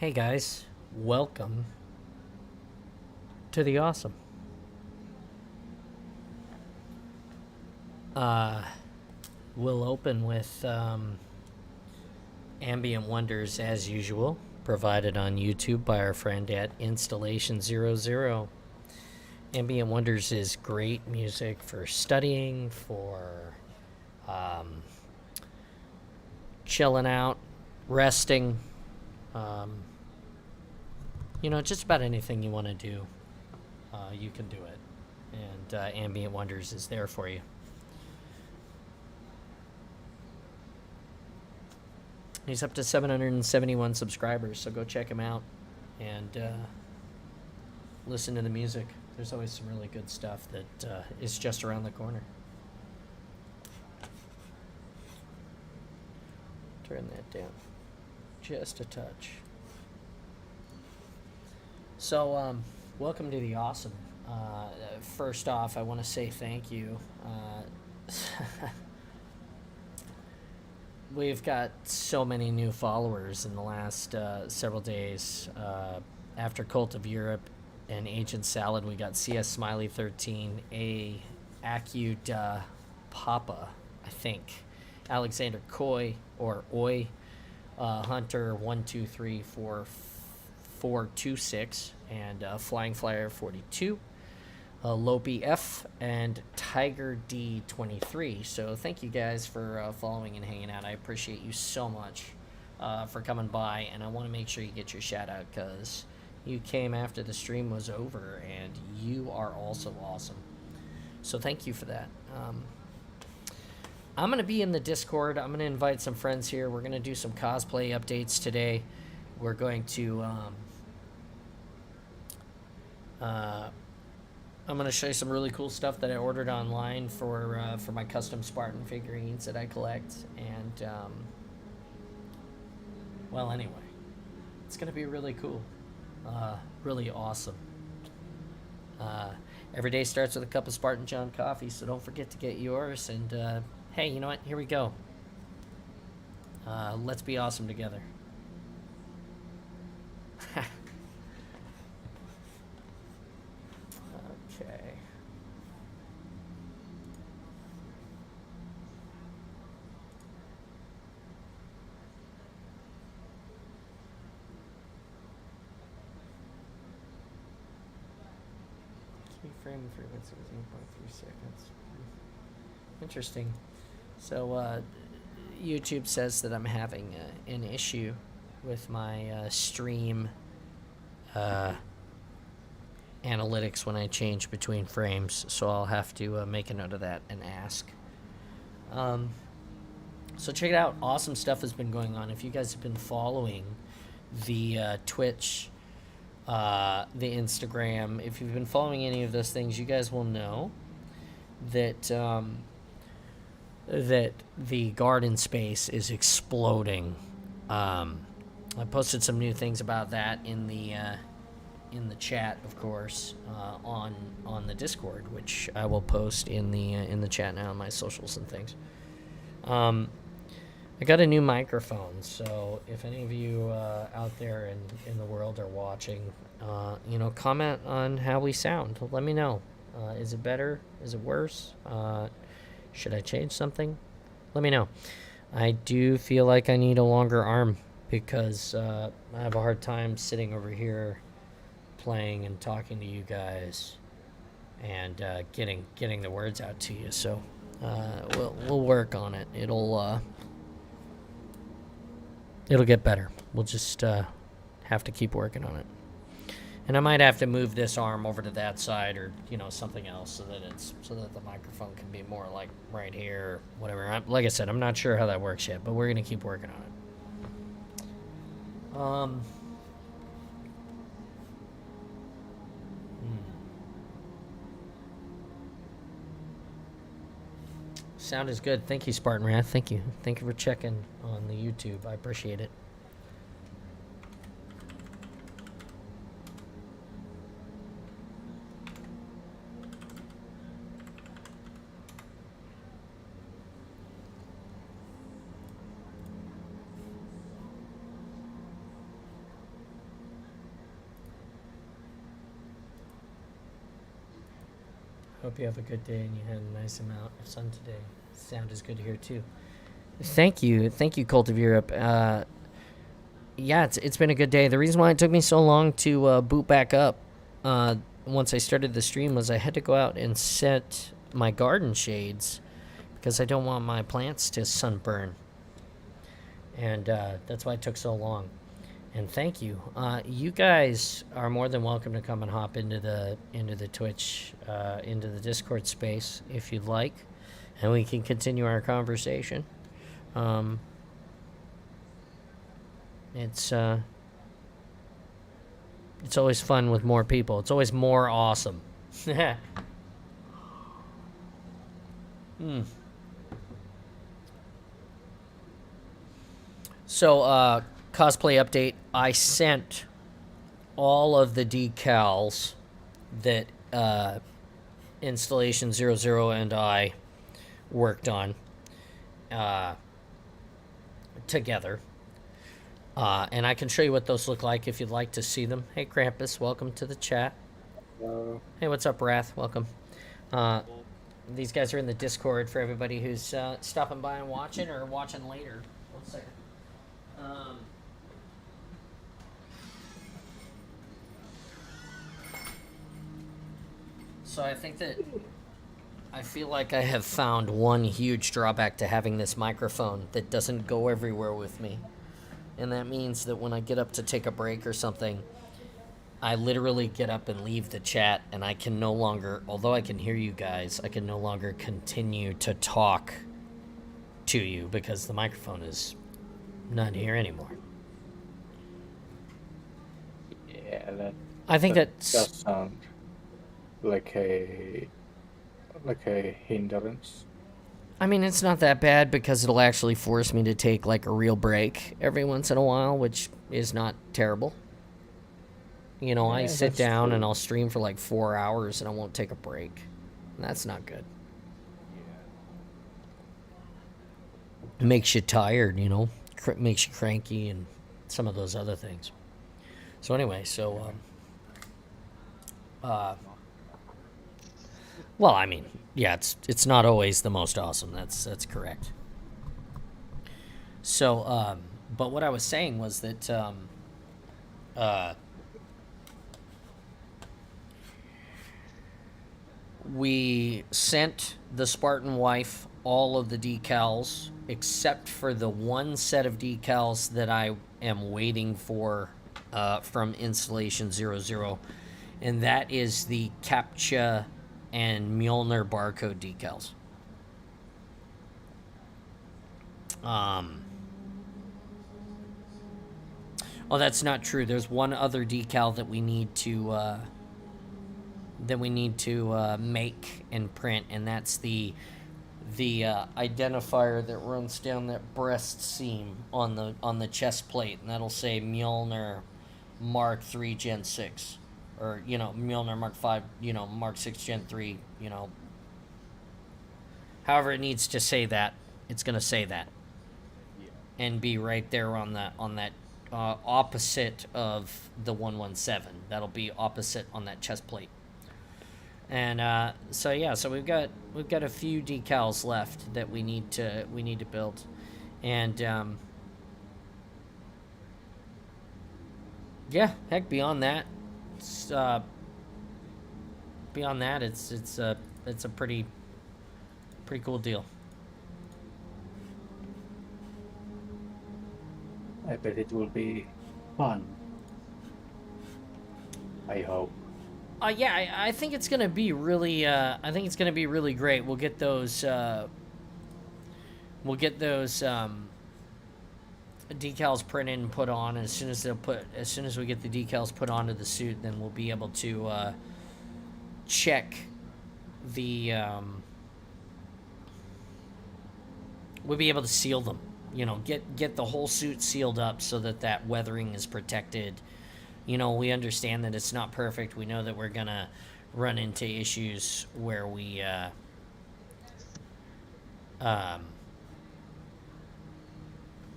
Hey guys, welcome to the awesome. Uh, we'll open with Ambient Wonders as usual, provided on YouTube by our friend at Installation00. Ambient Wonders is great music for studying, for chilling out, resting, just about anything you want to do, you can do it. And Ambient Wonders is there for you. He's up to 771 subscribers, so go check him out and listen to the music. There's always some really good stuff that is just around the corner. Turn that down just a touch. So, welcome to the awesome. First off, I want to say thank you. We've got so many new followers in the last several days. After Cult of Europe and Agent Salad, we got CS Smiley 13, A Acud Papa, I think, Alexander Coy or Oi, Hunter 123426, and Flying Flyer 42. Lopi F and Tiger D23. So thank you guys for following and hanging out. I appreciate you so much for coming by, and I want to make sure you get your shout out because you came after the stream was over, and you are also awesome. So thank you for that. I'm going to be in the Discord. I'm going to invite some friends here. We're going to do some cosplay updates today. We're going to I'm going to show you some really cool stuff that I ordered online for my custom Spartan figurines that I collect. And, well, anyway, it's going to be really cool. Really awesome. Every day starts with a cup of Spartan John coffee, so don't forget to get yours. And, hey, you know what? Here we go. Let's be awesome together. Okay. Keyframe 3.16.3 seconds. Interesting. So, YouTube says that I'm having an issue with my stream analytics when I change between frames, so I'll have to make a note of that and ask. So check it out. Awesome stuff has been going on. If you guys have been following the Twitch, the Instagram, if you've been following any of those things, you guys will know that that the garden space is exploding. I posted some new things about that in the chat, of course, on the Discord, which I will post in the chat now on my socials and things. I got a new microphone, so if any of you out there in the world are watching, comment on how we sound. Let me know. Is it better? Is it worse? Should I change something? Let me know. I do feel like I need a longer arm because I have a hard time sitting over here playing and talking to you guys and getting the words out to you. So we'll work on it. It'll get better. We'll just have to keep working on it. And I might have to move this arm over to that side or something else so that the microphone can be more like right here or whatever. Like I said, I'm not sure how that works yet, but we're gonna keep working on it. Sound is good. Thank you, Spartan Wrath. Thank you for checking on the YouTube. I appreciate it. Hope you have a good day and you had a nice amount of sun today. Sound is good to hear too. Thank you, Cult of Europe. Yeah, it's been a good day. The reason why it took me so long to boot back up once I started the stream was I had to go out and set my garden shades because I don't want my plants to sunburn, and that's why it took so long. And thank you. You guys are more than welcome to come and hop into the Twitch, into the Discord space if you'd like, and we can continue our conversation. It's always fun with more people. It's always more awesome. So, cosplay update. I sent all of the decals that Installation 00 and I worked on together. And I can show you what those look like if you'd like to see them. Hey, Krampus, welcome to the chat. Hello. Hey, what's up, Wrath? Welcome. These guys are in the Discord for everybody who's stopping by and watching or watching later. 1 second. So I feel like I have found one huge drawback to having this microphone that doesn't go everywhere with me. And that means that when I get up to take a break or something, I literally get up and leave the chat, and I can no longer, although I can hear you guys, I can no longer continue to talk to you because the microphone is not here anymore. Yeah, that I think that's... does sound like a hindrance. I mean, it's not that bad because it'll actually force me to take like a real break every once in a while, which is not terrible. You know, I sit down and I'll stream for like 4 hours and I won't take a break. And that's not good. It makes you tired, you know, makes you cranky and some of those other things. So anyway, well, I mean, yeah, it's not always the most awesome. That's correct. So, but what I was saying was that we sent the Spartan wife all of the decals except for the one set of decals that I am waiting for from Installation 00, and that is the CAPTCHA and Mjolnir barcode decals. Oh, that's not true. There's one other decal that we need to make and print, and that's the identifier that runs down that breast seam on the chest plate, and that'll say Mjolnir Mark 3 Gen 6. Or, you know, Mjolnir Mark 5, you know, Mark 6 Gen 3, you know. However it needs to say that, it's going to say that. Yeah. And be right there on that opposite of the 117. That'll be opposite on that chest plate. And so yeah, so we've got a few decals left that we need to build. And yeah, heck, beyond that, it's a pretty cool deal. I bet it will be fun. I hope. Yeah, I think it's gonna be really. I think it's gonna be really great. We'll get those. Decals printed and put on. As soon as we get the decals put onto the suit, then we'll be able to check the. We'll be able to seal them. You know, get the whole suit sealed up so that weathering is protected. You know, we understand that it's not perfect. We know that we're gonna run into issues where we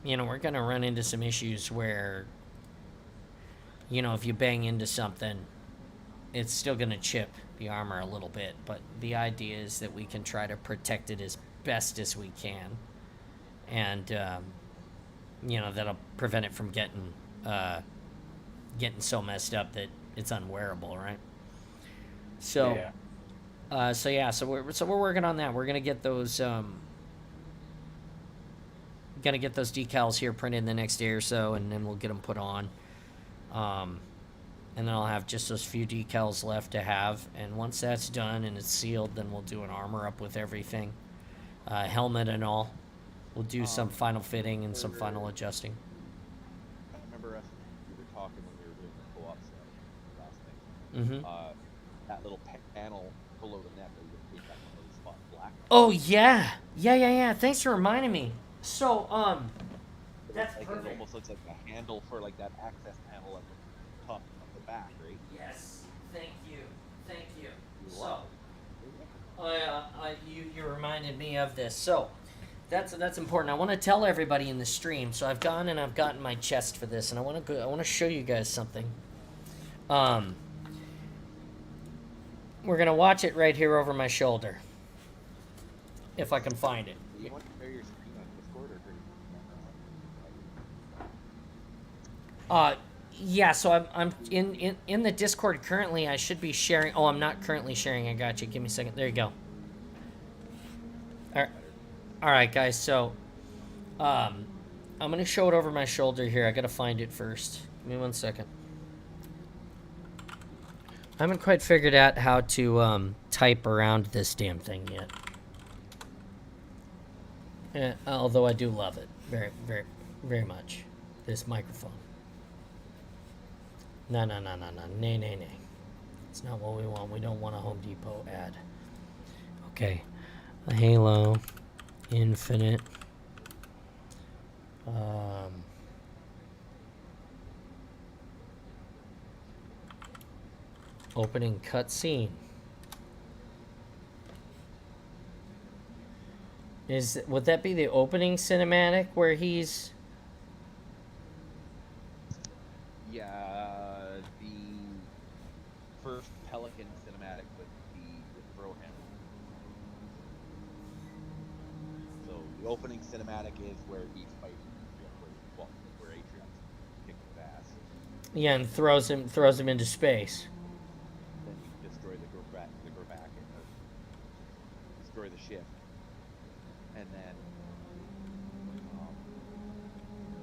you know, we're gonna run into some issues where, you know, if you bang into something it's still going to chip the armor a little bit, but the idea is that we can try to protect it as best as we can, and that'll prevent it from getting so messed up that it's unwearable, right? So, Yeah. so we're working on that. We're gonna get those decals here printed in the next day or so, and then we'll get them put on. And then I'll have just those few decals left to have. And once that's done and it's sealed, then we'll do an armor up with everything, helmet and all. We'll do some final fitting and some final adjusting. I remember we were talking when we were doing the co-op stuff last thing. Mm-hmm. That little panel below the neck, you can paint that one really spot black. Oh yeah. Thanks for reminding me. So that's like, perfect. it almost looks like a handle for like that access panel at the top of the back, right? Yes. Thank you. You So, are. you reminded me of this. So, that's important. I want to tell everybody in the stream. So I've gone and I've gotten my chest for this, and I want to show you guys something. We're gonna watch it right here over my shoulder, if I can find it. Do you want to share your screen on Discord or Yeah, so I'm in the Discord currently. I should be sharing. Oh, I'm not currently sharing. I got you. Give me a second. There you go. All right, guys. So, I'm gonna show it over my shoulder here. I gotta find it first. Give me 1 second. I haven't quite figured out how to type around this damn thing yet. Although I do love it very, very, very much. This microphone. No. Nay. It's not what we want. We don't want a Home Depot ad. Okay. A Halo Infinite. Opening cutscene. Would that be the opening cinematic where he's... Yeah, the first Pelican cinematic with the throw hammer. So the opening cinematic is where he's fighting, where Atrium's kicking his ass. Yeah, and throws him into space. Then you destroy the Grobak and destroy the ship. And then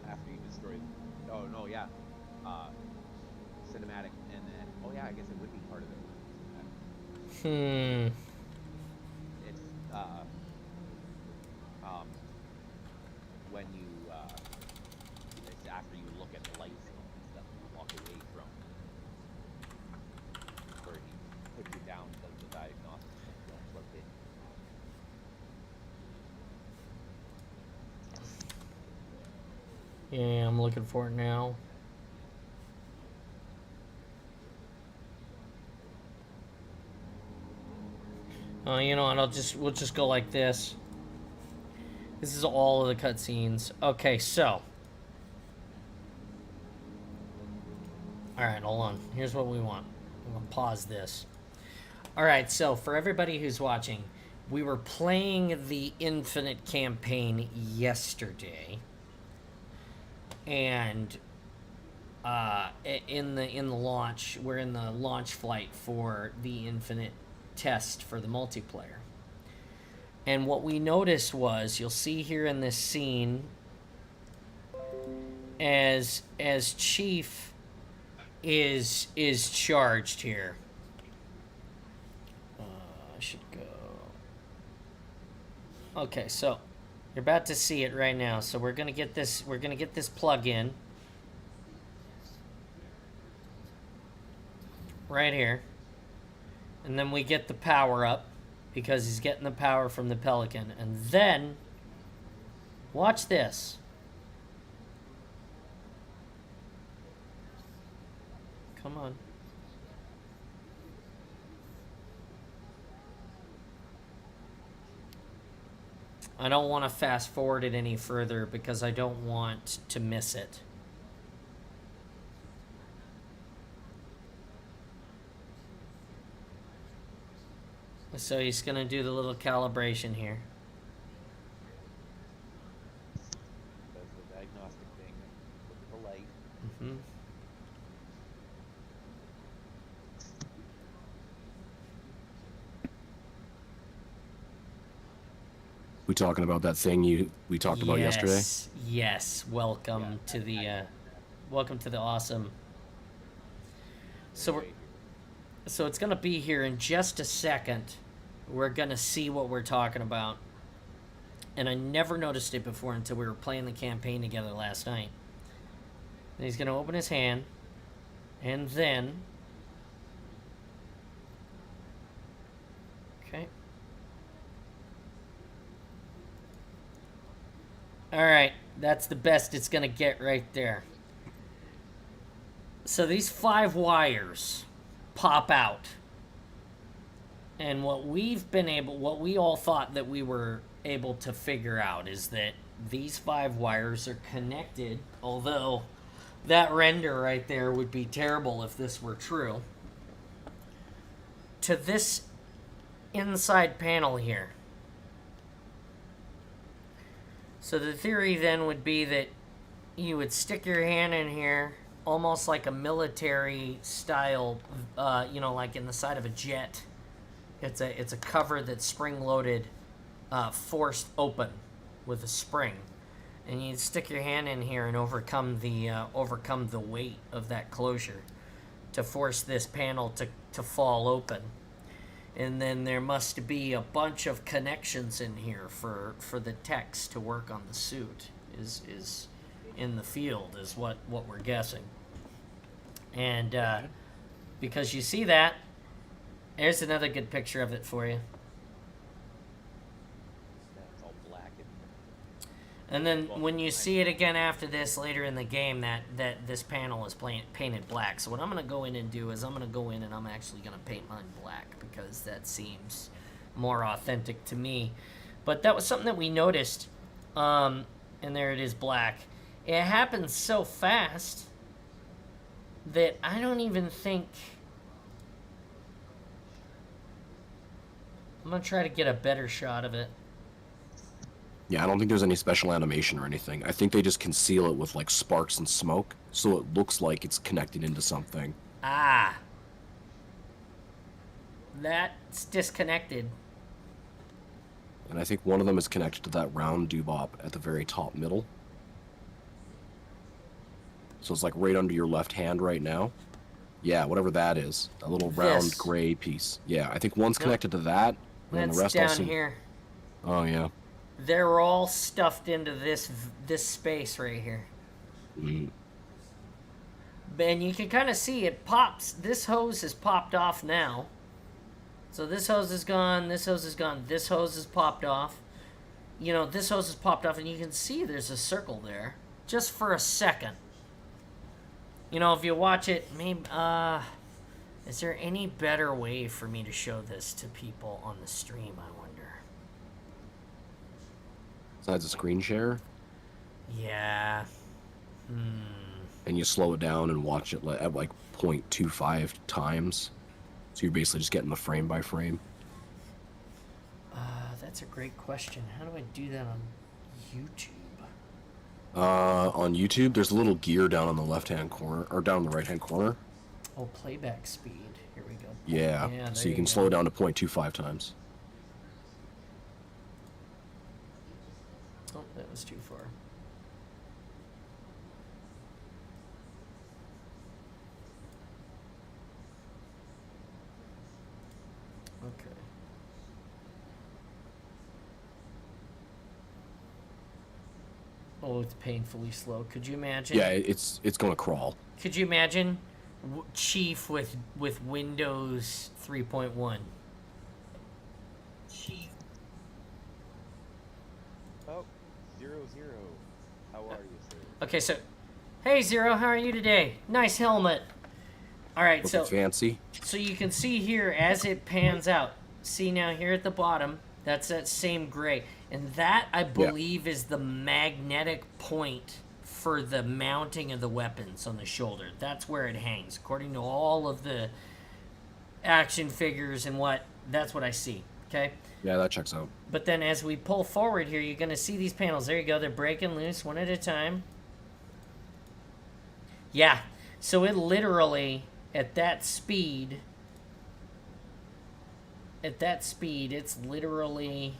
after you destroy cinematic, and then I guess it would be part of it. It's when you it's after you look at the lights and stuff and walk away from where he puts you down, does the diagnostics and don't plug in. Yeah, I'm looking for it now. You know what? We'll just go like this. This is all of the cutscenes. Okay, so. Alright, hold on. Here's what we want. I'm going to pause this. Alright, so for everybody who's watching, we were playing the Infinite campaign yesterday. And in the launch, we're in the launch flight for the Infinite test for the multiplayer. And what we noticed was, you'll see here in this scene, as Chief is charged here. I should go. Okay, so you're about to see it right now. So we're gonna get this plug in right here, and then we get the power up because he's getting the power from the Pelican, and then watch this. Come on. I don't want to fast forward it any further because I don't want to miss it. So he's gonna do the little calibration here. Does the diagnostic thing. Look at the light. Mm-hmm. We talking about that thing we talked about yesterday? Yes. Welcome to the awesome. So we're Right here. so it's gonna be here in just a second. We're gonna see what we're talking about. And I never noticed it before until we were playing the campaign together last night. And he's gonna open his hand, and then okay. Alright, that's the best it's gonna get right there. So these 5 wires pop out. And what we all thought that we were able to figure out is that these 5 wires are connected, although that render right there would be terrible if this were true, to this inside panel here. So the theory then would be that you would stick your hand in here, almost like a military style, like in the side of a jet. It's a cover that's spring loaded, forced open with a spring, and you'd stick your hand in here and overcome the weight of that closure to force this panel to fall open. And then there must be a bunch of connections in here for the techs to work on the suit is in the field is what we're guessing. And because you see that, there's another good picture of it for you. That's all black And then when you see it again after this later in the game, that this panel is painted black. So what I'm going to go in and do is I'm going to go in and I'm actually going to paint mine black because that seems more authentic to me. But that was something that we noticed, and there it is black. It happens so fast that I don't even think... I'm going to try to get a better shot of it. Yeah, I don't think there's any special animation or anything. I think they just conceal it with like sparks and smoke, so it looks like it's connected into something. Ah. That's disconnected. And I think one of them is connected to that round doobop at the very top middle. So it's like right under your left hand right now. Yeah, whatever that is. A little round This. gray piece. Yeah, I think one's connected to that, and then That's the rest all down seem... here. Oh, yeah. They're all stuffed into this space right here. Mm. And you can kind of see it pops. This hose has popped off now. So this hose is gone, this hose is gone, this hose is popped off. This hose is popped off, and you can see there's a circle there. Just for a second. If you watch it, maybe, is there any better way for me to show this to people on the stream, I wonder? Besides a screen share, Yeah. and you slow it down and watch it at like 0.25 times. So you're basically just getting the frame by frame. That's a great question. How do I do that on YouTube? On YouTube, there's a little gear down on the left-hand corner, or down the right-hand corner. Oh, playback speed. Here we go. Yeah, there so you can go. slow it down to 0.25 times. Oh, that was too far. Okay. Oh, it's painfully slow. Could you imagine? Yeah, it's gonna crawl. Could you imagine Chief with Windows 3.1? Chief. Oh, 00. How are you, sir? Okay, so, hey Zero, how are you today? Nice helmet. All right, Looking so fancy. so you can see here as it pans out. See now here at the bottom, that's that same gray, and that I believe is the magnetic point for the mounting of the weapons on the shoulder. That's where it hangs, according to all of the action figures and what That's what I see. Okay. Yeah, that checks out. But then as we pull forward here, you're going to see these panels. There you go. They're breaking loose one at a time. Yeah. So it literally, at that speed, it's literally...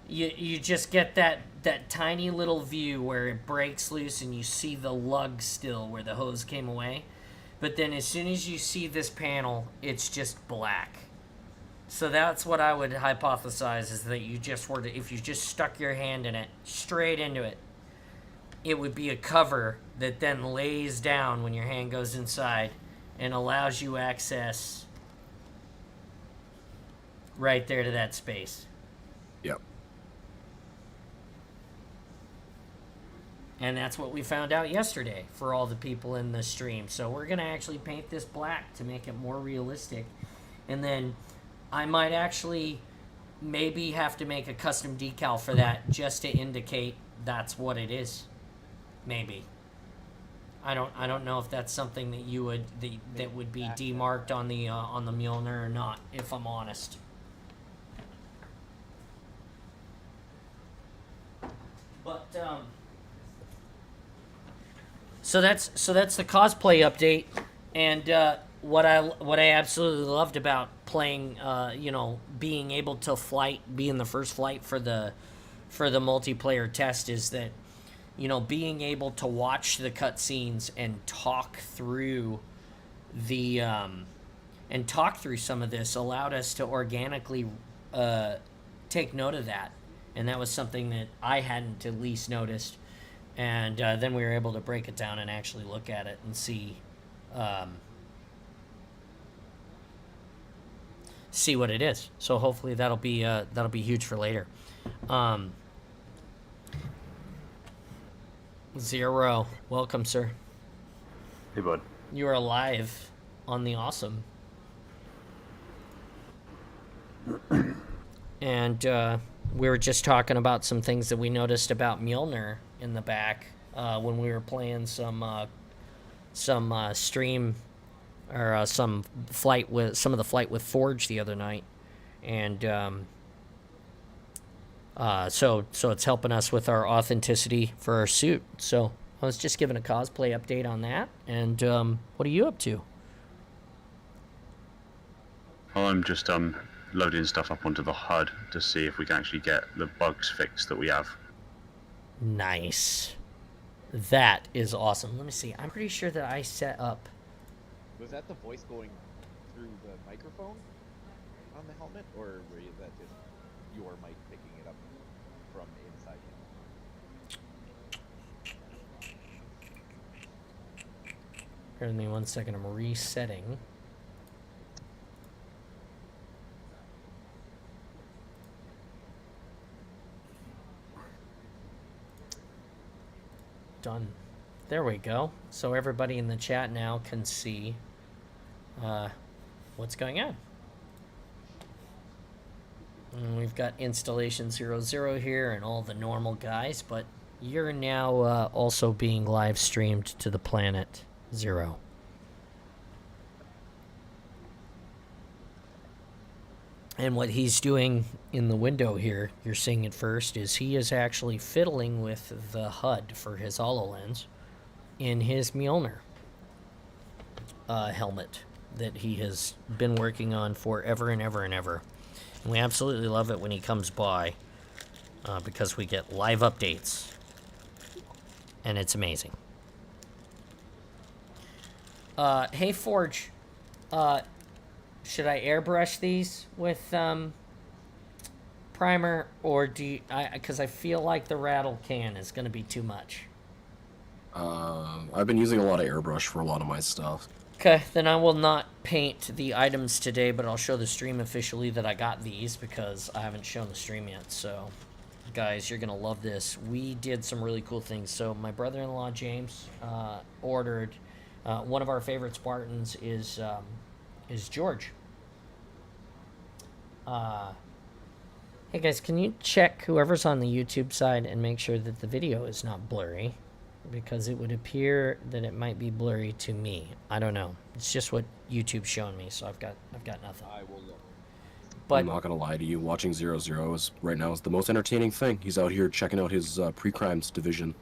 You just get that tiny little view where it breaks loose and you see the lug still where the hose came away. But then as soon as you see this panel, it's just black. So that's what I would hypothesize, is that you just were to, if you just stuck your hand in it, straight into it, it would be a cover that then lays down when your hand goes inside and allows you access right there to that space. Yep. And that's what we found out yesterday for all the people in the stream. So we're going to actually paint this black to make it more realistic. And then I might actually maybe have to make a custom decal for that just to indicate that's what it is. Maybe. I don't know if that's something that you would that would be demarked on the Mjolnir or not, if I'm honest. But so that's the cosplay update, and what I absolutely loved about playing, being able to be in the first flight for the multiplayer test is that, being able to watch the cutscenes and talk through some of this allowed us to organically take note of that, and that was something that I hadn't at least noticed. And then we were able to break it down and actually look at it and see what it is. So hopefully that'll be huge for later. Zero, welcome, sir. Hey, bud. You are live on the Awesome. And we were just talking about some things that we noticed about Mjolnir in the back when we were playing some stream or some of the flight with Forge the other night, and so it's helping us with our authenticity for our suit. So I was just giving a cosplay update on that. And what are you up to? Well, I'm just loading stuff up onto the HUD to see if we can actually get the bugs fixed that we have. Nice. That is awesome. Let me see. I'm pretty sure that I set up... Was that the voice going through the microphone on the helmet, or was that just your mic picking it up from inside you? Bear with me 1 second. I'm resetting. Done. There we go. So everybody in the chat now can see what's going on. And we've got installation 00 here and all the normal guys, but you're now also being live streamed to the planet 0. And what he's doing in the window here, you're seeing it first, is he is actually fiddling with the HUD for his HoloLens in his Mjolnir helmet that he has been working on forever and ever and ever. And we absolutely love it when he comes by because we get live updates. And it's amazing. Hey, Forge. Should I airbrush these with primer, or do you... because I feel like the rattle can is going to be too much. I've been using a lot of airbrush for a lot of my stuff. Okay, then I will not paint the items today, but I'll show the stream officially that I got these because I haven't shown the stream yet. So, guys, you're going to love this. We did some really cool things. So, my brother-in-law, James, ordered... one of our favorite Spartans is George. Hey guys, can you check whoever's on the YouTube side and make sure that the video is not blurry? because it would appear that it might be blurry to me. I don't know. It's just what YouTube's showing me, so I've got nothing. I will look. But I'm not gonna lie to you. Watching 0-0 is right now is the most entertaining thing. He's out here checking out his pre-crimes division.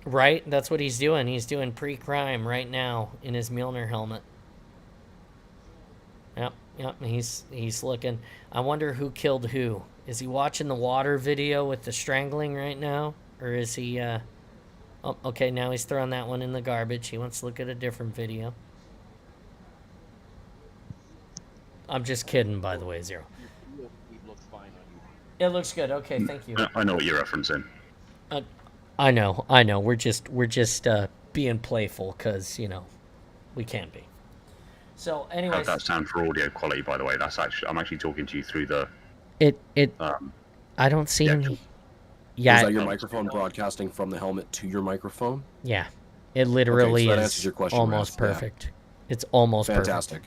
right, that's what he's doing. He's doing pre-crime right now in his Milner helmet. Yep. He's looking. I wonder who killed who. Is he watching the water video with the strangling right now, or is he? Oh, okay. Now he's throwing that one in the garbage. He wants to look at a different video. I'm just kidding, by the way, Zero. Your field feed looks fine on you. It looks good. Okay, thank you. I know what you're referencing. I know. We're just being playful because we can be. So, How'd anyways, that sound for audio quality, by the way? I'm actually talking to you through the it. um. I don't see the any. actual- Is Yeah, that your microphone broadcasting from the helmet to your microphone? yeah. It literally that is answers your question, almost Raz, yeah. perfect. It's almost Fantastic.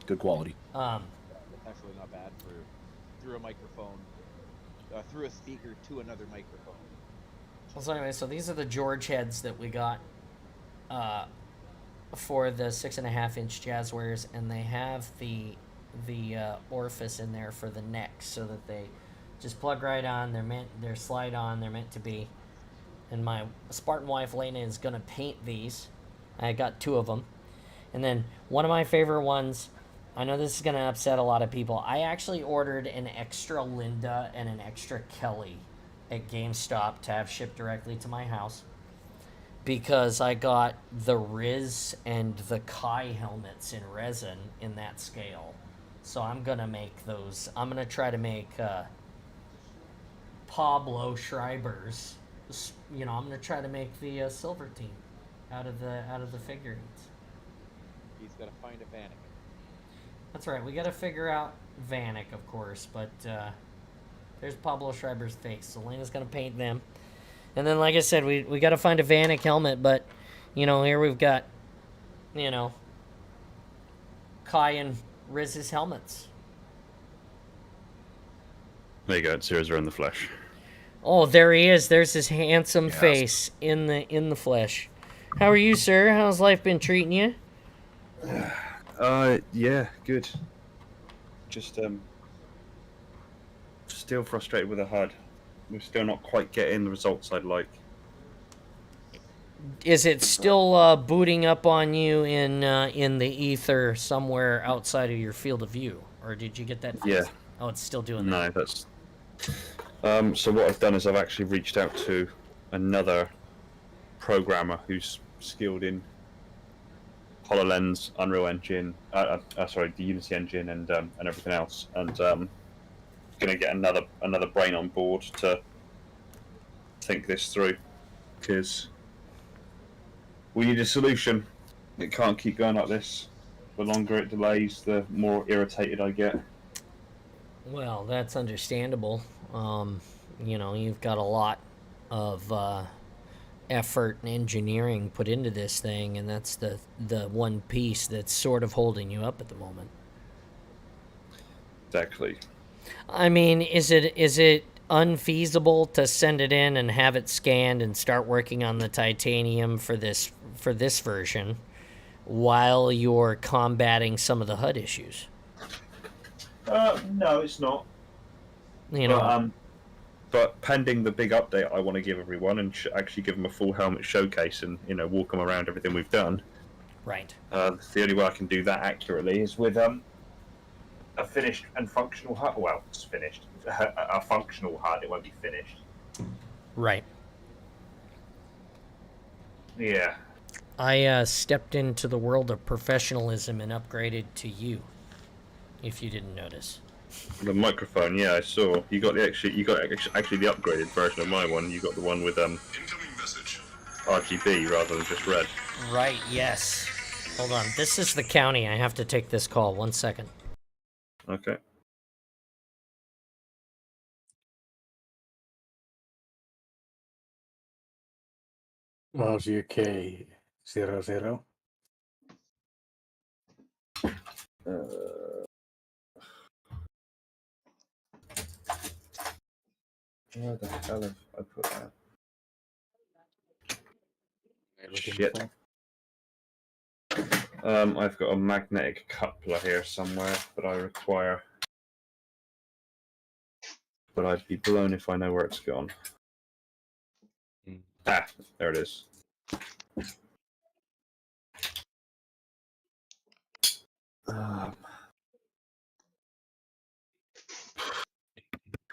Good quality. perfect. That's actually not bad for through a microphone, through a speaker to another microphone. So anyway, so these are the George heads that we got for the 6.5-inch Jazzwares, and they have the orifice in there for the neck, so that they just plug right on. They're slide on. They're meant to be. And my Spartan wife Lena is gonna paint these. I got 2 of them, and then one of my favorite ones. I know this is gonna upset a lot of people. I actually ordered an extra Linda and an extra Kelly at GameStop to have shipped directly to my house, because I got the Riz and the Kai helmets in resin in that scale. So I'm gonna make those. I'm gonna try to make Pablo Schreiber's. I'm gonna try to make the silver team out of the figurines. He's got to find a Vanek. That's right. We got to figure out Vanek, of course, but there's Pablo Schreiber's face. So Lena's gonna paint them. And then, like I said, we got to find a Vanek helmet, but, here we've got, Kai and Riz's helmets. There you go. It's 0-0 in the flesh. Oh, there he is. There's his handsome Yes. face in the flesh. How are you, sir? How's life been treating you? Yeah, good. Just still frustrated with the HUD. We're still not quite getting the results I'd like. Is it still booting up on you in the ether somewhere outside of your field of view, or did you get that fixed? Yeah. Oh, it's still doing No, that. that's. So what I've done is I've actually reached out to another programmer who's skilled in HoloLens, Unreal Engine, the Unity engine, and everything else, and gonna get another brain on board to think this through, because we need a solution. It can't keep going like this. The longer it delays, the more irritated I get. Well, that's understandable. You've got a lot of effort and engineering put into this thing, and that's the one piece that's sort of holding you up at the moment. Exactly. I mean, is it unfeasible to send it in and have it scanned and start working on the titanium for this version while you're combating some of the HUD issues? No, it's not. But pending the big update I want to give everyone and actually give them a full helmet showcase and walk them around everything we've done. Right. The only way I can do that accurately is with a finished and functional HUD. Well, it's finished. A functional HUD. It won't be finished. Right. Yeah. I stepped into the world of professionalism and upgraded to you, if you didn't notice. The microphone, yeah, I saw. You got actually the upgraded version of my one. You got the one with RGB rather than just red. Right, yes. Hold on. This is the county. I have to take this call. 1 second. Okay. How's UK 00? Where the hell have I put that? Everything Shit. fine? I've got a magnetic coupler here somewhere, but I require. But I'd be blown if I know where it's gone. Ah, there it is.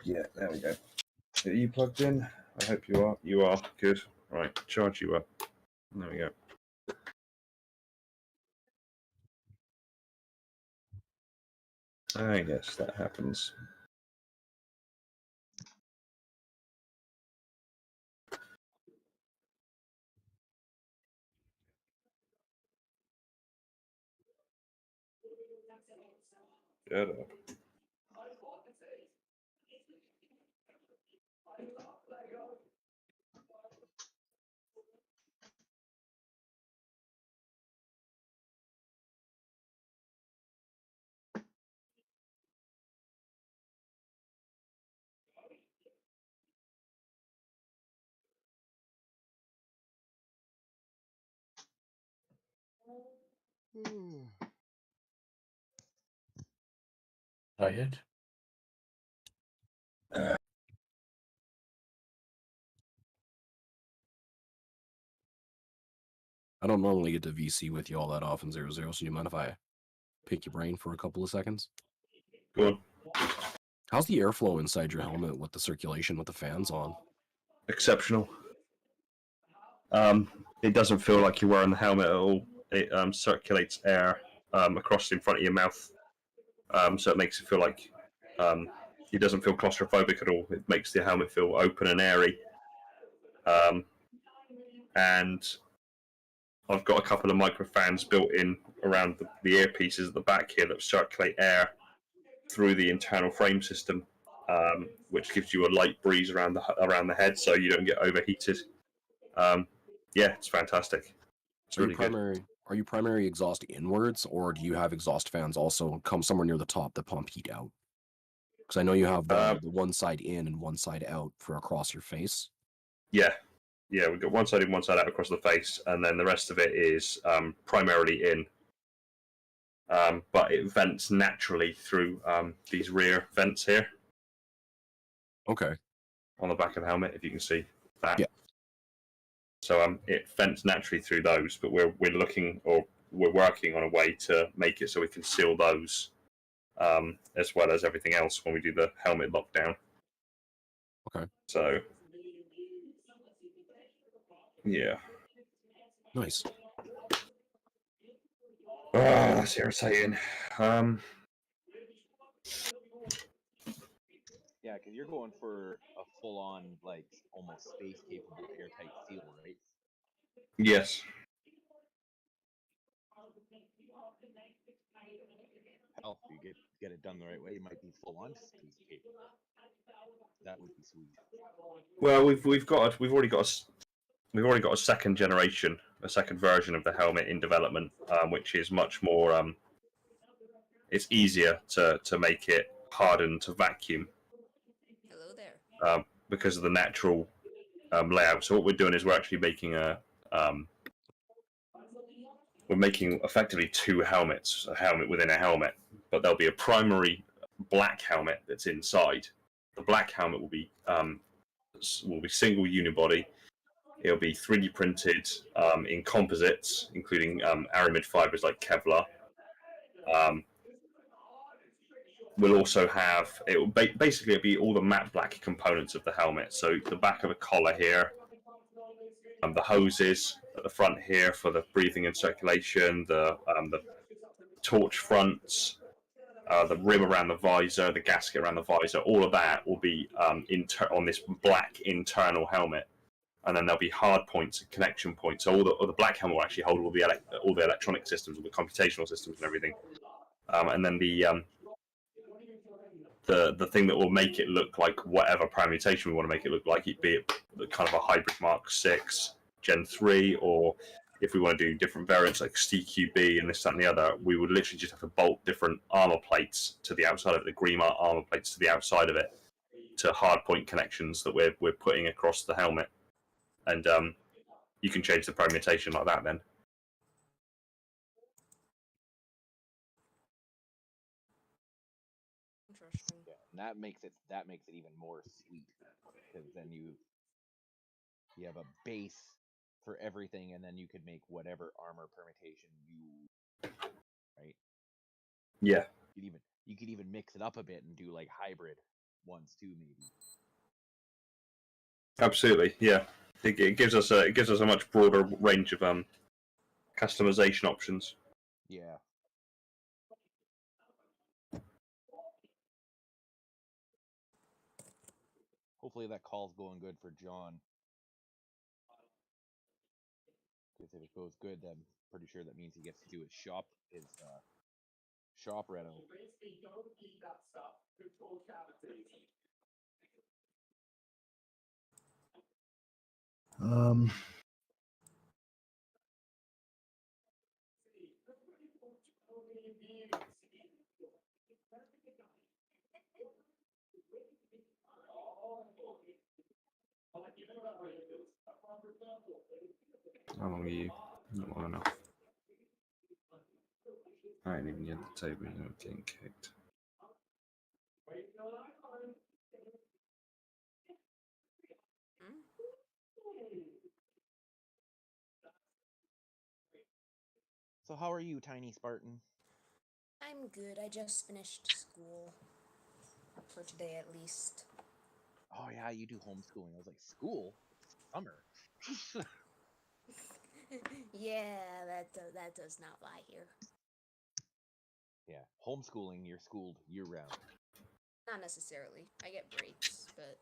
Yeah, there we go. Are you plugged in? I hope you are. You are. Good. Right, charge you up. There we go. I guess that happens. Shut up. Tired? I don't normally get to VC with you all that often, 00, so do you mind if I pick your brain for a couple of seconds? Go on. How's the airflow inside your helmet with the circulation with the fans on? Exceptional. It doesn't feel like you're wearing the helmet at all. It circulates air across in front of your mouth, so it makes it feel like it doesn't feel claustrophobic at all. It makes the helmet feel open and airy. And I've got a couple of micro fans built in around the earpieces at the back here that circulate air through the internal frame system, which gives you a light breeze around the head, so you don't get overheated. Yeah, it's fantastic. It's really good. Are you primary exhaust inwards, or do you have exhaust fans also come somewhere near the top that pump heat out? Because I know you have the one side in and one side out for across your face. Yeah, we've got one side in, one side out across the face, and then the rest of it is primarily in. But it vents naturally through these rear vents here. Okay. On the back of the helmet, if you can see that. Yeah. So it vents naturally through those, but we're working on a way to make it so we can seal those, as well as everything else when we do the helmet lockdown. Okay. So, yeah. Nice. That's irritating. Yeah, because you're going for a full-on, like, almost space-capable airtight seal, right? Yes. Hell, if you get it done the right way, you might be full-on space-capable. That would be sweet. Well, we've already got a second generation, a second version of the helmet in development, which is much more. It's easier to make it harden to vacuum. Hello there. Because of the natural layout. So what we're doing is we're actually making we're making effectively two helmets, a helmet within a helmet, but there'll be a primary black helmet that's inside. The black helmet will be single unibody. It'll be 3D printed in composites, including aramid fibers like Kevlar. We'll also have it will basically it'll be all the matte black components of the helmet. So the back of the collar here, the hoses at the front here for the breathing and circulation, the torch fronts, the rim around the visor, the gasket around the visor, all of that will be on this black internal helmet. And then there'll be hard points and connection points. So all the black helmet will actually hold all the electronic systems, all the computational systems and everything. And then the thing that will make it look like whatever permutation we want to make it look like, be it kind of a hybrid Mark 6 Gen 3, or if we want to do different variants like CQB and this, that, and the other, we would literally just have to bolt different armor plates to the outside of it, the green armor plates to the outside of it, to hard point connections that we're putting across the helmet. And you can change the permutation like that then. Interesting. Yeah, and that makes it even more sweet because then you have a base for everything, and then you could make whatever armor permutation you right. Yeah, You could even mix it up a bit and do like hybrid ones too, maybe. absolutely. Yeah, it gives us a much broader range of customization options. Yeah. Hopefully that call's going good for John. Because if it goes good, then I'm pretty sure that means he gets to do his shop reno. Um, how long are you? Not long enough. I ain't even at the table, you know, getting kicked. Hmm? So how are you, Tiny Spartan? I'm good. I just finished school. For today, at least. Oh yeah, you do homeschooling. I was like, school? It's summer. Yeah, that does not lie here. Yeah, homeschooling, you're schooled year round. Not necessarily. I get breaks, but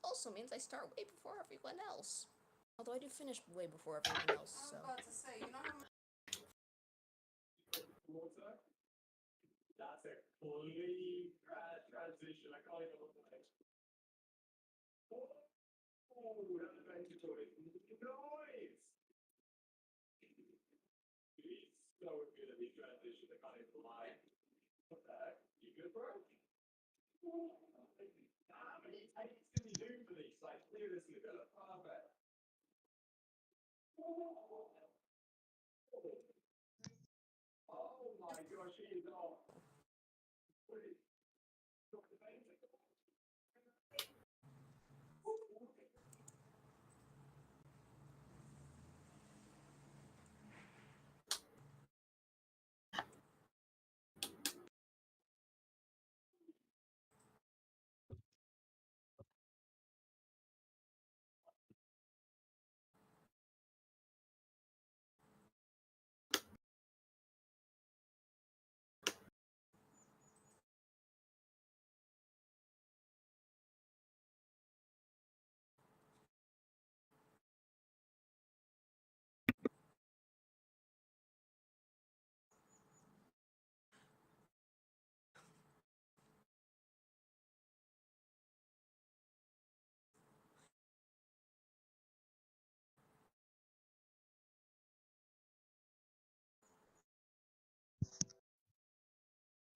also means I start way before everyone else. Although I do finish way before everyone else, so. I was about to say, you know how much. That's a clean transition. I can't even look at it. Oh, that adventure toy. Noise! He's so good at his transition, I can't even lie. What the heck? You good, bro? How many takes can you do for these? Like, seriously, they're perfect. Oh my gosh, he is off.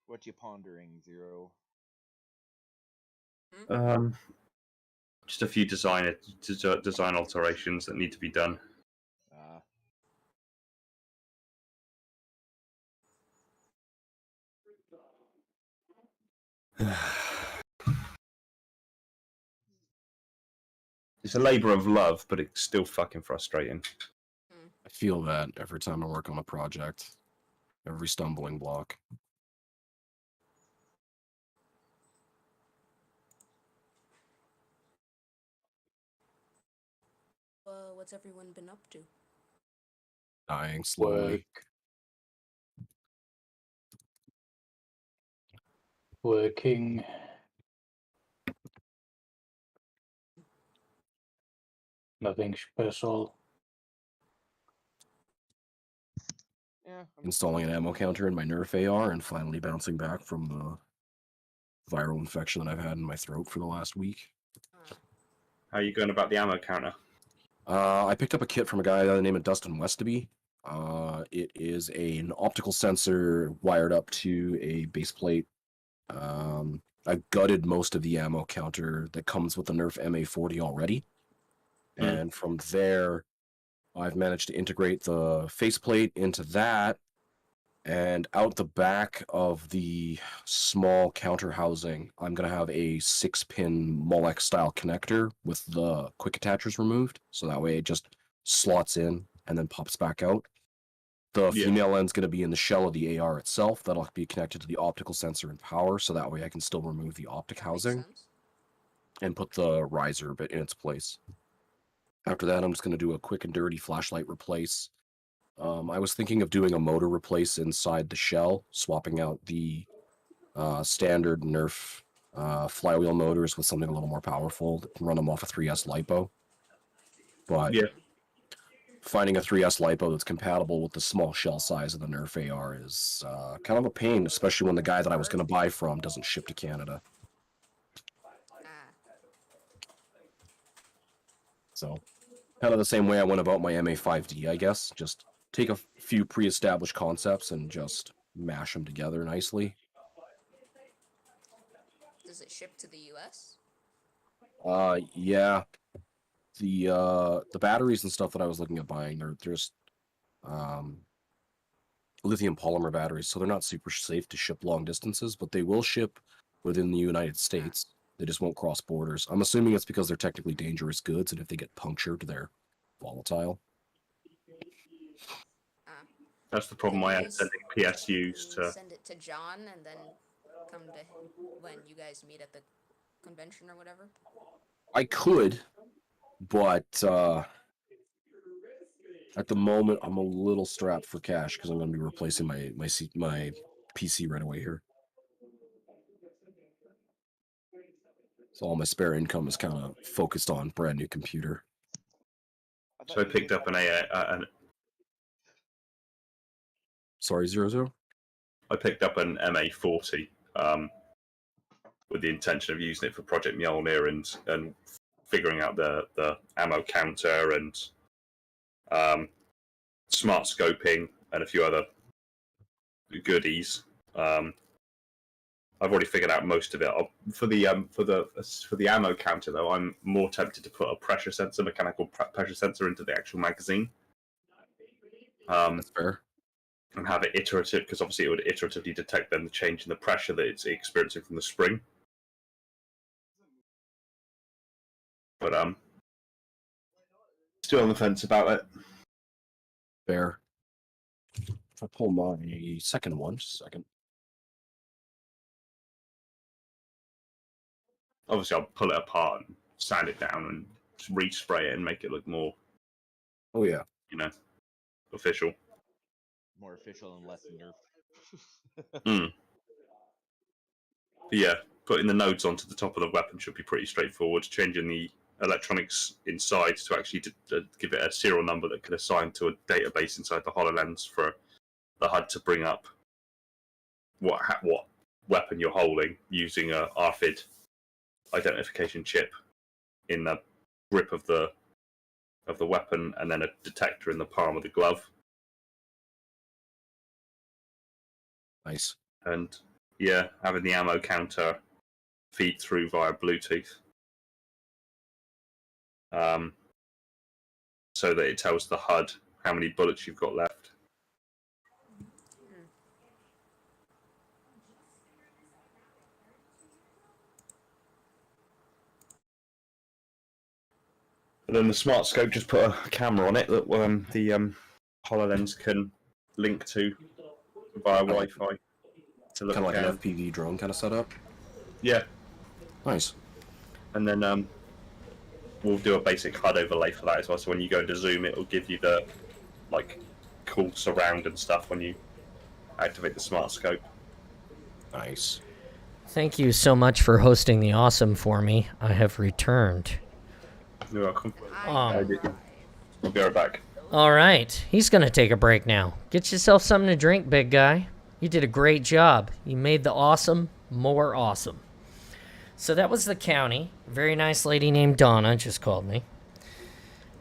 What you pondering, Zero? Just a few design alterations that need to be done. It's a labor of love, but it's still fucking frustrating. I feel that every time I work on a project, every stumbling block. What's everyone been up to? Dying slowly. Working. Nothing special. Yeah. Installing an ammo counter in my Nerf AR and finally bouncing back from the viral infection that I've had in my throat for the last week. How are you going about the ammo counter? I picked up a kit from a guy by the name of Dustin Westaby. It is an optical sensor wired up to a base plate. I've gutted most of the ammo counter that comes with the Nerf MA40 already. And from there, I've managed to integrate the faceplate into that. And out the back of the small counter housing, I'm going to have a 6-pin Molex style connector with the quick attachers removed. So that way it just slots in and then pops back out. The female end's going to be in the shell of the AR itself. That'll be connected to the optical sensor and power. So that way I can still remove the optic housing and put the riser bit in its place. After that, I'm just going to do a quick and dirty flashlight replace. I was thinking of doing a motor replace inside the shell, swapping out the standard Nerf flywheel motors with something a little more powerful, run them off a 3S LiPo. But finding a 3S LiPo that's compatible with the small shell size of the Nerf AR is kind of a pain, especially when the guy that I was going to buy from doesn't ship to Canada. So, kind of the same way I went about my MA5D, I guess. Just take a few pre-established concepts and just mash them together nicely. Does it ship to the US? Yeah. The batteries and stuff that I was looking at buying, they're just lithium polymer batteries, so they're not super safe to ship long distances, but they will ship within the United States. They just won't cross borders. I'm assuming it's because they're technically dangerous goods, and if they get punctured, they're volatile. That's the problem I had sending PSUs to. Send it to John and then come to when you guys meet at the convention or whatever. I could, but at the moment I'm a little strapped for cash because I'm going to be replacing my PC right away here. So all my spare income is kind of focused on brand new computer. So I picked up an Sorry, 00? I picked up an MA40 with the intention of using it for Project Mjolnir and figuring out the ammo counter and smart scoping and a few other goodies. I've already figured out most of it. For the ammo counter though, I'm more tempted to put a pressure sensor, mechanical pressure sensor, into the actual magazine. That's fair. And have it iterative, because obviously it would iteratively detect then the change in the pressure that it's experiencing from the spring. But still on the fence about it. Fair. If I pull my second one, just a second. Obviously, I'll pull it apart and sand it down and respray it and make it look more. Oh yeah. Official. More official and less nerf. Yeah, putting the nodes onto the top of the weapon should be pretty straightforward. Changing the electronics inside to actually give it a serial number that can assign to a database inside the HoloLens for the HUD to bring up what weapon you're holding using a RFID identification chip in the grip of the weapon, and then a detector in the palm of the glove. Nice. And yeah, having the ammo counter feed through via Bluetooth, so that it tells the HUD how many bullets you've got left. And then the smart scope just put a camera on it that the HoloLens can link to via Wi-Fi. To look Kind of like down. an FPV drone kind of setup. Yeah. Nice. And then we'll do a basic HUD overlay for that as well. So when you go to zoom, it will give you the cool surround and stuff when you activate the smart scope. Nice. Thank you so much for hosting the awesome for me. I have returned. You're welcome. I'll We'll be right back. All right, he's gonna take a break now. Get yourself something to drink, big guy. You did a great job. You made the awesome more awesome. So that was the county. A very nice lady named Donna just called me.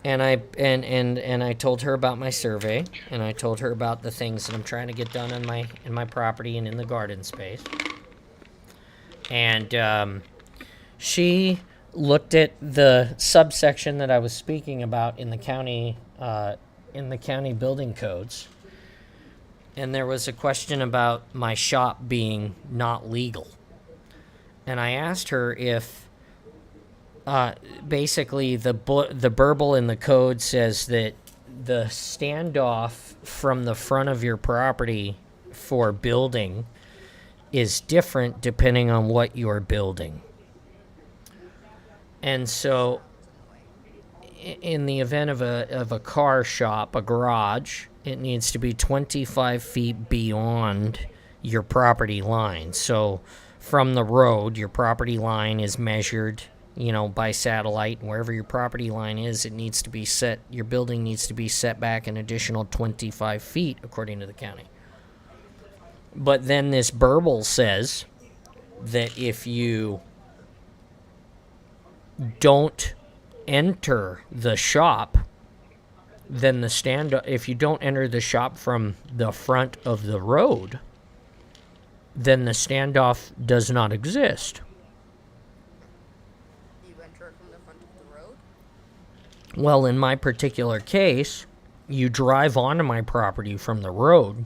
And I told her about my survey, and I told her about the things that I'm trying to get done in my property and in the garden space. And she looked at the subsection that I was speaking about in the county building codes, and there was a question about my shop being not legal. And I asked her if basically the burble in the code says that the standoff from the front of your property for building is different depending on what you're building. And so in the event of a car shop, a garage, it needs to be 25 feet beyond your property line. So from the road, your property line is measured, by satellite. And wherever your property line is, it needs to be set, your building needs to be set back an additional 25 feet, according to the county. But then this burble says that if you don't enter the shop, then if you don't enter the shop from the front of the road, then the standoff does not exist. You enter it from the front of the road? Well, in my particular case, you drive onto my property from the road,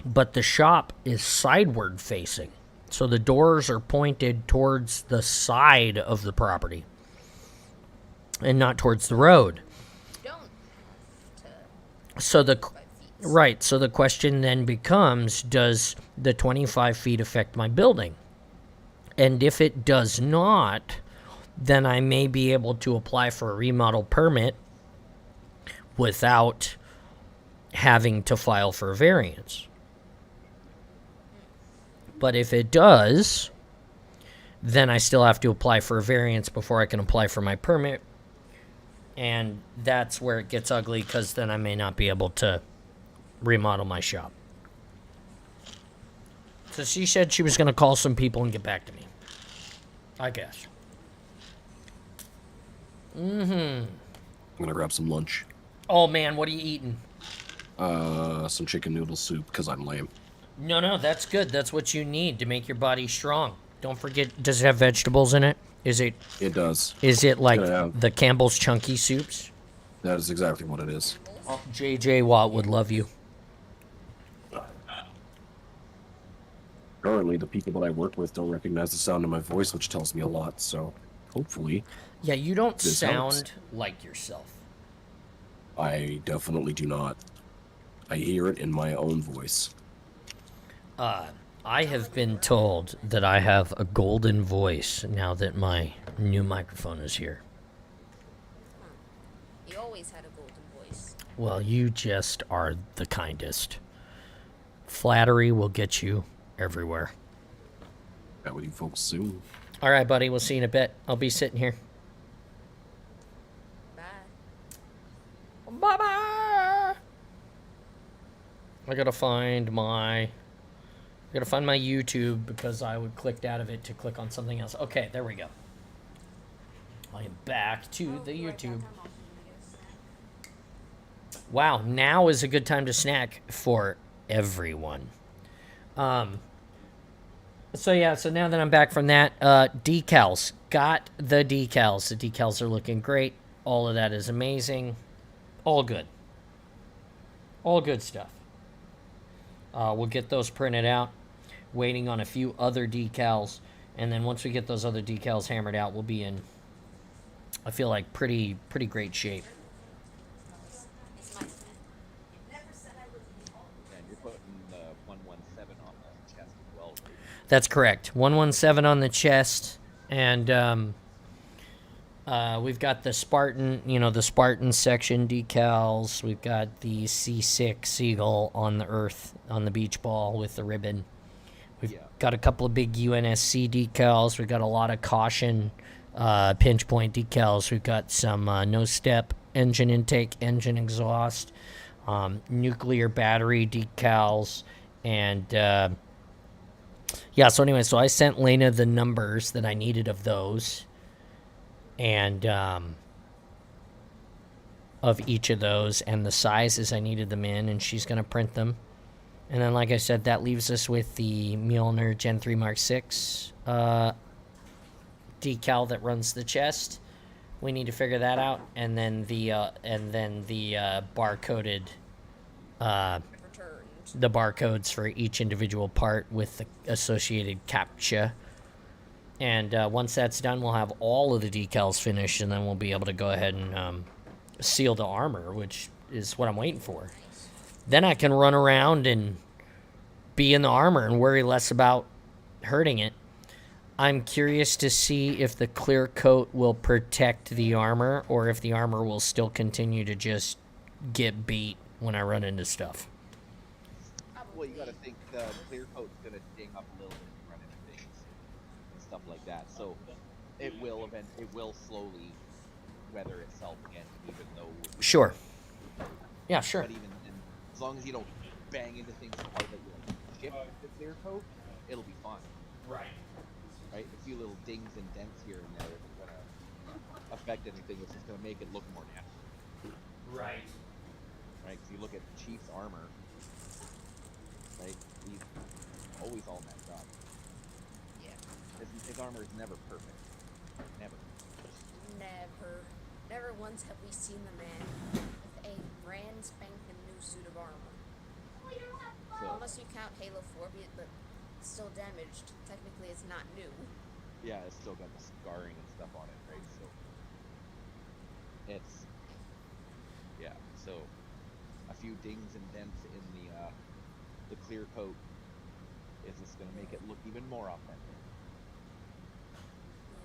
but the shop is sideward facing. So the doors are pointed towards the side of the property and not towards the road. You don't have to. So the 5 feet. right, so the question then becomes, does the 25 feet affect my building? And if it does not, then I may be able to apply for a remodel permit without having to file for a variance. But if it does, then I still have to apply for a variance before I can apply for my permit. And that's where it gets ugly, because then I may not be able to remodel my shop. So she said she was going to call some people and get back to me, I guess. I'm gonna grab some lunch. Oh, man, what are you eating? Some chicken noodle soup, because I'm lame. No, that's good. That's what you need to make your body strong. Don't forget, does it have vegetables in it? It does. Is it like Yeah. the Campbell's Chunky Soups? That is exactly what it is. Oh, JJ Watt would love you. Currently, the people that I work with don't recognize the sound of my voice, which tells me a lot, so hopefully Yeah, you don't This sound helps. like yourself. I definitely do not. I hear it in my own voice. I have been told that I have a golden voice now that my new microphone is here. You always had a golden voice. Well, you just are the kindest. Flattery will get you everywhere. That with you folks soon. All right, buddy, we'll see you in a bit. I'll be sitting here. Bye. Bye-bye! I gotta find my YouTube, because I would clicked out of it to click on something else. Okay, there we go. I am back to the YouTube. Wow, now is a good time to snack for everyone. So now that I'm back from that, decals. Got the decals. The decals are looking great. All of that is amazing. All good. All good stuff. We'll get those printed out. Waiting on a few other decals. And then once we get those other decals hammered out, we'll be in, I feel like, pretty great shape. It's my turn. And you're putting the 117 on the chest as well. Right? That's correct. 117 on the chest. And we've got the Spartan, the Spartan section decals. We've got the C6 Seagull on the earth, on the beach ball with the ribbon. We've got a couple of big UNSC decals. We've got a lot of caution pinch point decals. We've got some no step engine intake, engine exhaust, nuclear battery decals, and so anyway, so I sent Lena the numbers that I needed of those, and of each of those, and the sizes I needed them in, and she's going to print them. And then, like I said, that leaves us with the Mjolnir Gen 3 Mark 6 decal that runs the chest. We need to figure that out, and then the barcoded Returned. the barcodes for each individual part with the associated captcha. And once that's done, we'll have all of the decals finished, and then we'll be able to go ahead and seal the armor, which is what I'm waiting for. Nice. Then I can run around and be in the armor and worry less about hurting it. I'm curious to see if the clear coat will protect the armor, or if the armor will still continue to just get beat when I run into stuff. Well, you got to Probably. think the clear coat's gonna ding up a little bit and run into things and stuff like that. So it will slowly weather itself again, even though. Sure. Yeah, sure. But even then, as long as you don't bang into things so hard that you like chip the clear coat, it'll be fine. Right. Right? A few little dings and dents here and there isn't gonna affect anything. It's just gonna make it look more natural. Right. Right? Because you look at Chief's armor, right? He's always all messed up. Yeah. His armor is never perfect. Never. Never once have we seen the man with a brand spanking new suit of armor. So, Unless you count Halo 4, but still damaged. Technically, it's not new. yeah, it's still got the scarring and stuff on it, right? So it's so a few dings and dents in the clear coat is just gonna make it look even more authentic.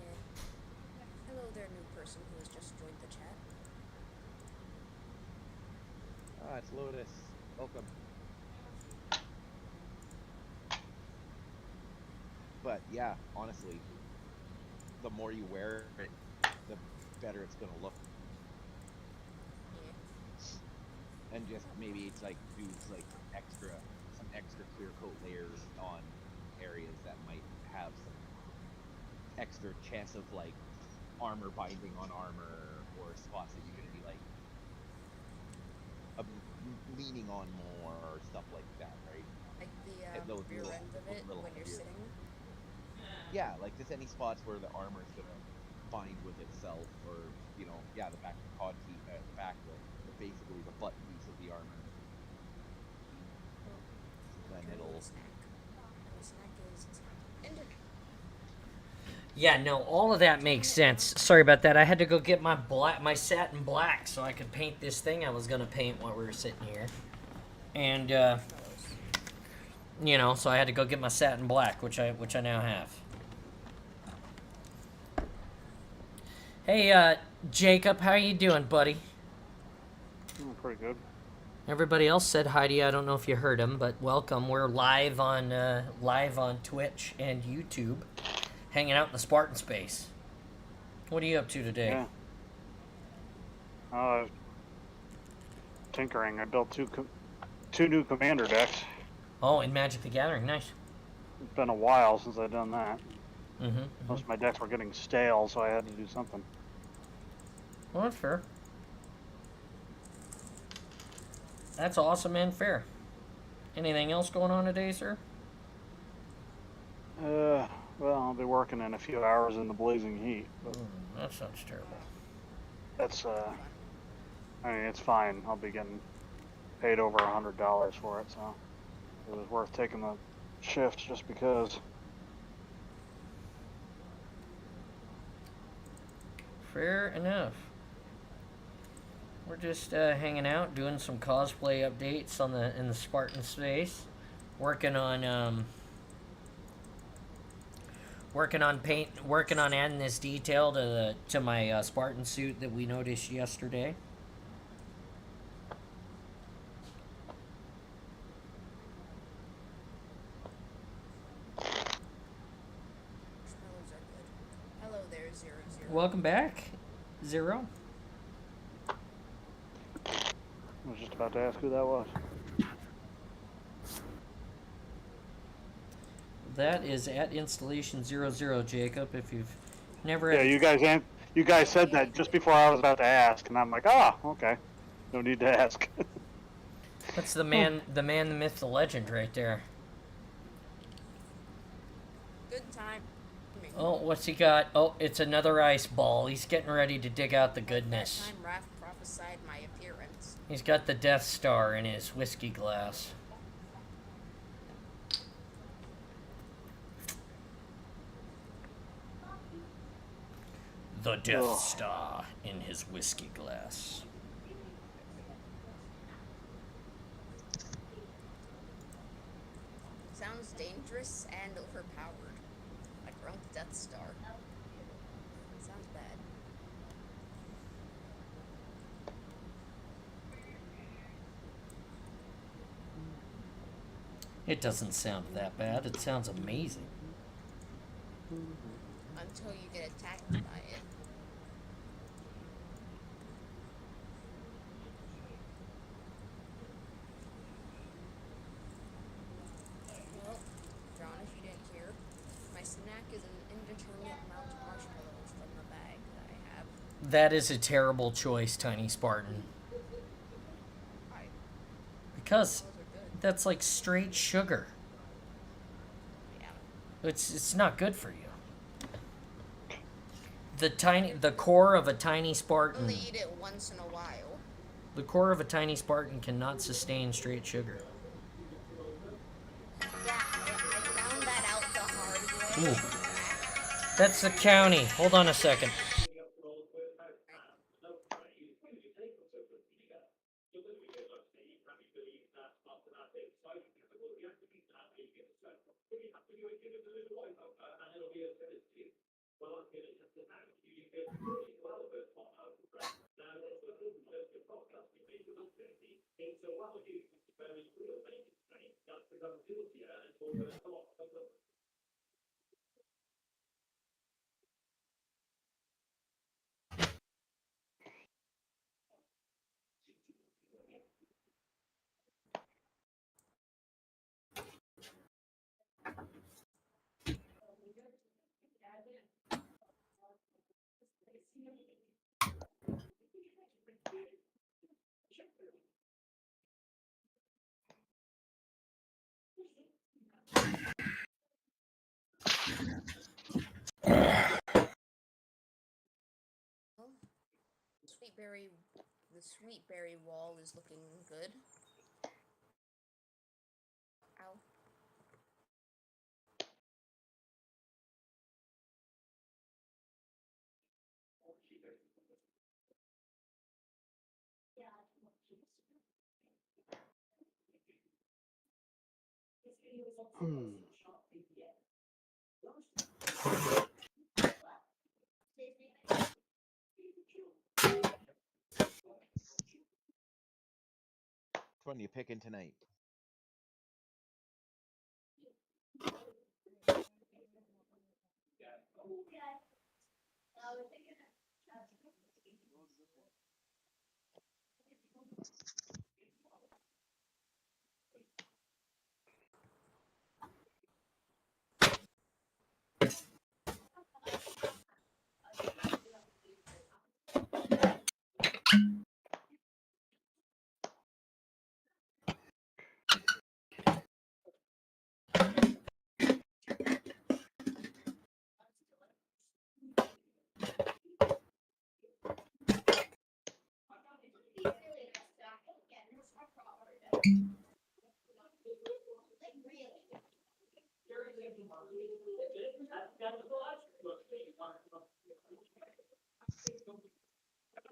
Yeah. Hello there, new person who has just joined the chat. Ah, it's Lotus. Welcome. But yeah, honestly, the more you wear it, the better it's gonna look. Yeah. And just maybe it's like do like some extra clear coat layers on areas that might have some extra chance of like armor binding on armor, or spots that you're gonna be like leaning on more or stuff like that, right? Like Hit the those rear little- end of those it little when you're heavier- sitting. Yeah, like just any spots where the armor is gonna bind with itself, or the back of the cod piece, basically the butt piece of the armor. Then Hello, it'll. snack. Hello, snack is ended. Yeah, no, all of that makes sense. Sorry about that. I had to go get my satin black so I could paint this thing I was gonna paint while we were sitting here. And so I had to go get my satin black, which I now have. Hey, Jacob, how you doing, buddy? Pretty good. Everybody else said hi to you. I don't know if you heard them, but welcome. We're live on Twitch and YouTube, hanging out in the Spartan space. What are you up to today? Yeah. Tinkering. I built two new commander decks. Oh, in Magic the Gathering, nice. It's been a while since I've done that. Mm-hmm. Most of my decks were getting stale, so I had to do something. Well, that's fair. That's awesome and fair. Anything else going on today, sir? Well, I'll be working in a few hours in the blazing heat, but That sounds terrible. that's I mean, it's fine. I'll be getting paid over $100 for it, so it was worth taking the shift just because. Fair enough. We're just hanging out, doing some cosplay updates in the Spartan space, working on adding this detail to my Spartan suit that we noticed yesterday. Spells are good. Hello there, 00. Welcome back, Zero. I was just about to ask who that was. That is at installation 00, Jacob. If you've never Yeah, you guys said that just before I was about to ask, and I'm like, okay, no need to ask. That's the man, the myth, the legend, right there. Good time. Oh, what's he got? Oh, it's another ice ball. He's getting ready to dig out the goodness. That time Raph prophesied my appearance. He's got the Death Star in his whiskey glass. The Death Ugh. Star in his whiskey glass. Sounds dangerous and overpowered. A drunk Death Star. Sounds bad. It doesn't sound that bad. It sounds amazing. Until you get attacked by it. Well, John, if you didn't hear, my snack is an indeterminate amount of marshmallows from the bag that I have. That is a terrible choice, Tiny Spartan. Why? Because Those are good. that's like straight sugar. Yeah. It's not good for you. The core of a tiny Spartan. Only eat it once in a while. The core of a tiny Spartan cannot sustain straight sugar. Yeah, I found that out the hard way. Ooh. That's the county. Hold on a second. Well, the sweet berry wall is looking good. Ow. Which one you picking tonight?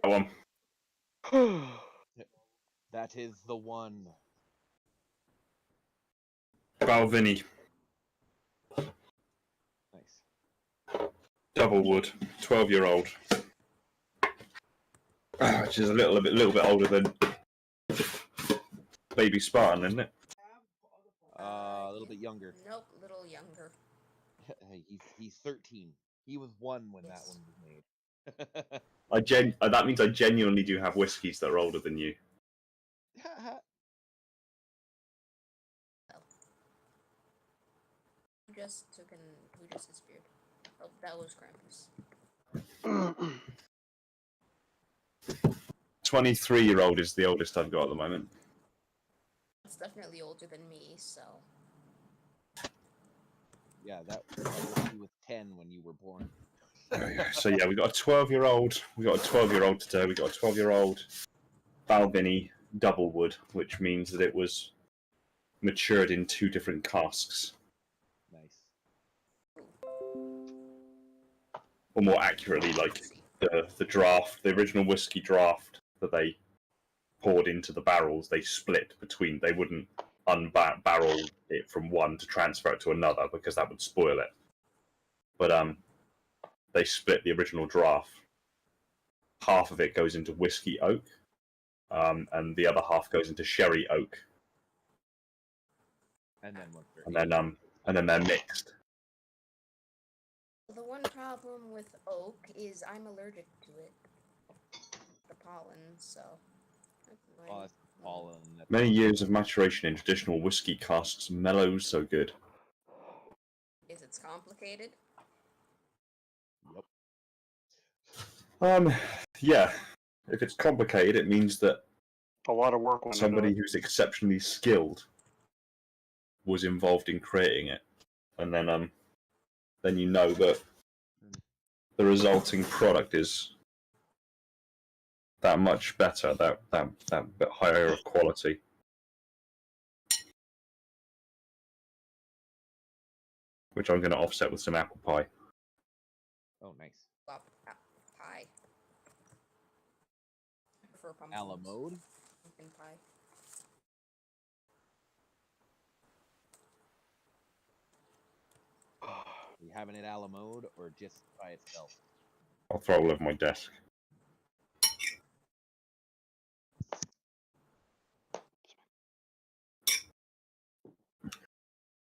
That one. That is the one. Balvini. Nice. Double wood. 12-year-old. Which is a little bit older than baby Spartan, isn't it? A little bit younger. Nope, a little younger. He's 13. He was 1 when that Yes. one was made. That means I genuinely do have whiskies that are older than you. Who just disappeared? Oh, that was Krampus. 23-year-old is the oldest I've got at the moment. It's definitely older than me, so. Yeah, that was he was 10 when you were born. So yeah, we got a 12-year-old. We got a 12-year-old today. We got a 12-year-old Balvenie double wood, which means that it was matured in 2 different casks, Nice. or more accurately, like the draft, the original whiskey draft that they poured into the barrels, they split between. They wouldn't unbarrel it from one to transfer it to another because that would spoil it. But they split the original draft. Half of it goes into whiskey oak, and the other half goes into sherry oak, And then once they're and then they're mixed. The one problem with oak is I'm allergic to it. The pollen, so. oh, that's pollen. That's Many years of maturation in traditional whiskey casks mellows so good. Is it's complicated? Yep. Yeah. If it's complicated, it means that A lot of work went into somebody it. who's exceptionally skilled was involved in creating it, and then you know that the resulting product is that much better, that bit higher of quality. Which I'm going to offset with some apple pie. Oh, nice. Pie. I prefer pumpkin. A la mode? Pumpkin pie. Are you having it a la mode or just by itself? I'll throw it all over my desk.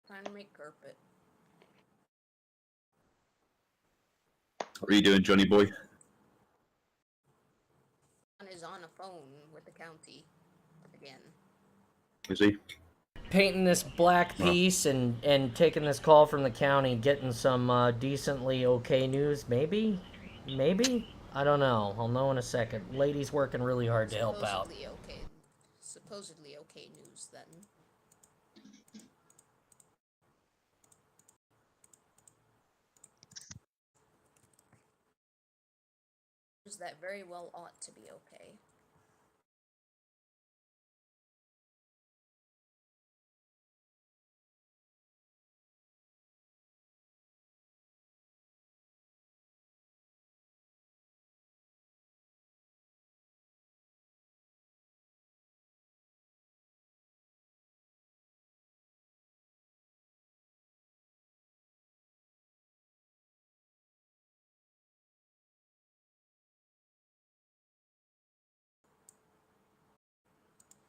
Trying to make carpet. What are you doing, Johnny boy? One is on a phone with the county again. Is he? Painting this black piece and taking this call from the county, getting some decently okay news. Maybe? I don't know. I'll know in a second. Lady's working really hard to help out. Supposedly okay. Supposedly okay news then. That very well ought to be okay.